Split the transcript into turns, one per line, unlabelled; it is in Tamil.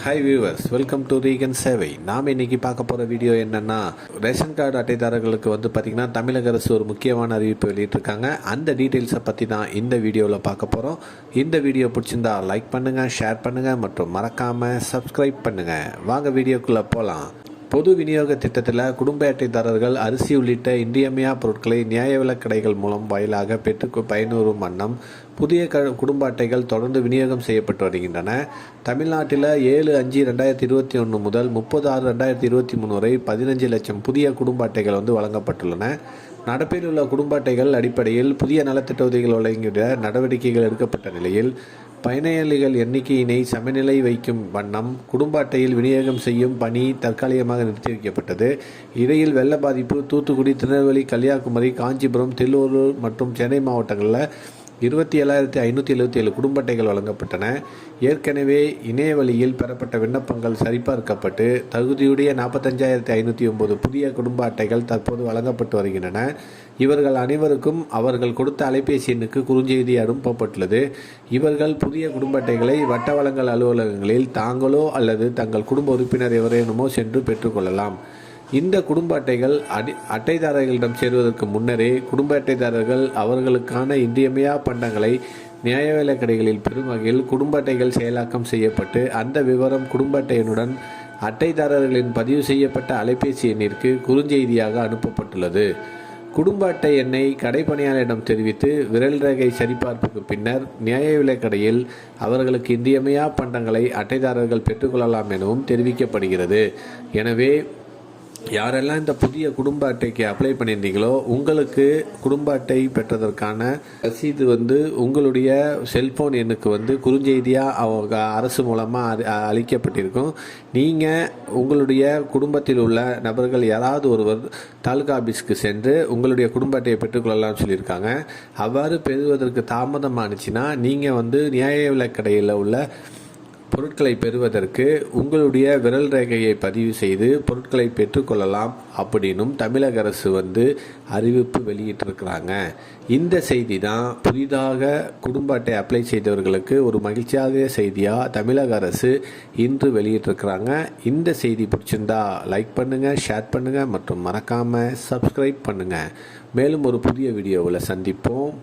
Hi viewers, welcome to Regan சேவை. நாம் இன்னைக்கு பார்க்க போகிற வீடியோ என்னென்னா, ரேஷன் கார்டு அட்டைதாரர்களுக்கு பார்த்திங்கன்னா தமிழக அரசு ஒரு முக்கியமான அறிவிப்பு வெளியிட்டிருக்காங்க. அந்த டீட்டெயில்ஸை பற்றி தான் இந்த வீடியோவில் பார்க்க போகிறோம். இந்த வீடியோ பிடிச்சிருந்தா லைக் பண்ணுங்கள், ஷேர் பண்ணுங்கள் மற்றும் மறக்காமல் சப்ஸ்கிரைப் பண்ணுங்கள். வாங்க வீடியோக்குள்ளே போகலாம். பொது விநியோக திட்டத்தில் குடும்ப அட்டைதாரர்கள் அரிசி உள்ளிட்ட இன்றியமையா பொருட்களை நியாய விலைக் கடைகள் மூலம் வாயிலாக பெற்று பயனுறும் வண்ணம் புதிய குடும்ப அட்டைகள் தொடர்ந்து விநியோகம் செய்யப்பட்டு வருகின்றன. தமிழ்நாட்டில் 7/5/2021 முதல் 30/6/2023 வரை 15 லட்சம் புதிய குடும்ப அட்டைகள் வழங்கப்பட்டுள்ளன. நடப்பில் உள்ள குடும்ப அட்டைகள் அடிப்படையில் புதிய நலத்திட்ட உதவிகள் வழங்கிய நடவடிக்கைகள் எடுக்கப்பட்ட நிலையில் பயனாளிகள் எண்ணிக்கையினை சமநிலை வைக்கும் வண்ணம் குடும்ப அட்டையில் விநியோகம் செய்யும் பணி தற்காலிகமாக நிறுத்தி வைக்கப்பட்டது. இடையில் வெள்ள பாதிப்பு தூத்துக்குடி, திருநெல்வேலி, கன்னியாகுமரி, காஞ்சிபுரம், திருவள்ளூர் மற்றும் சென்னை மாவட்டங்களில் 27,577 குடும்ப அட்டைகள் வழங்கப்பட்டன. ஏற்கனவே இணைய வழியில் பெறப்பட்ட விண்ணப்பங்கள் சரிபார்க்கப்பட்டு தகுதியுடைய 45,509 புதிய குடும்ப அட்டைகள் தற்போது வழங்கப்பட்டு வருகின்றன. இவர்கள் அனைவருக்கும் அவர்கள் கொடுத்த அலைபேசி எண்ணுக்கு குறுஞ்செய்தி அனுப்பப்பட்டுள்ளது. இவர்கள் புதிய குடும்ப அட்டைகளை வட்ட வழங்கல் அலுவலகங்களில் தாங்களோ அல்லது தங்கள் குடும்ப உறுப்பினர் எவரேனுமோ சென்று பெற்றுக்கொள்ளலாம். இந்த குடும்ப அட்டைகள் அட்டைதாரர்களிடம் சேருவதற்கு முன்னரே குடும்ப அட்டைதாரர்கள் அவர்களுக்கான இன்றியமையா பண்டங்களை நியாய விலைக் கடைகளில் பெறும் வகையில் குடும்ப அட்டைகள் செயலாக்கம் செய்யப்பட்டு அந்த விவரம் குடும்ப அட்டையினுடன் அட்டைதாரர்களின் பதிவு செய்யப்பட்ட அலைபேசி எண்ணிற்கு குறுஞ்செய்தியாக அனுப்பப்பட்டுள்ளது. குடும்ப அட்டை எண்ணை கடைப்பணியாளரிடம் தெரிவித்து விரல் ரேகை சரிபார்ப்புக்கு பின்னர் நியாய விலைக் கடையில் அவர்களுக்கு இன்றியமையா பண்டங்களை அட்டைதாரர்கள் பெற்றுக்கொள்ளலாம் எனவும் தெரிவிக்கப்படுகிறது. எனவே யாரெல்லாம் இந்த புதிய குடும்ப அட்டைக்கு அப்ளை பண்ணியிருந்தீங்களோ உங்களுக்கு குடும்ப அட்டை பெற்றதற்கான ரசீது உங்களுடைய செல்போன் எண்ணுக்கு குறுஞ்செய்தியாக அவங்க அரசு மூலமாக அளிக்கப்பட்டிருக்கும். நீங்கள் உங்களுடைய குடும்பத்தில் உள்ள நபர்கள் யாராவது ஒருவர் தாலுகா ஆபீஸ்க்கு சென்று உங்களுடைய குடும்ப அட்டையை பெற்றுக்கொள்ளலாம்னு சொல்லியிருக்காங்க. அவ்வாறு பெறுவதற்கு தாமதமானுச்சுன்னா நீங்கள் நியாய விலைக் கடையில் உள்ள பொருட்களை பெறுவதற்கு உங்களுடைய விரல் ரேகையை பதிவு செய்து பொருட்களை பெற்றுக்கொள்ளலாம் அப்படின்னும் தமிழக அரசு அறிவிப்பு வெளியிட்டிருக்கிறாங்க. இந்த செய்தி தான் புதிதாக குடும்ப அட்டை அப்ளை செய்தவர்களுக்கு ஒரு மகிழ்ச்சியாக செய்தியாக தமிழக அரசு இன்று வெளியிட்டிருக்கிறாங்க. இந்த செய்தி பிடிச்சிருந்தா லைக் பண்ணுங்கள், ஷேர் பண்ணுங்கள் மற்றும் மறக்காமல் சப்ஸ்கிரைப் பண்ணுங்கள். மேலும் ஒரு புதிய வீடியோவில் சந்திப்போம்.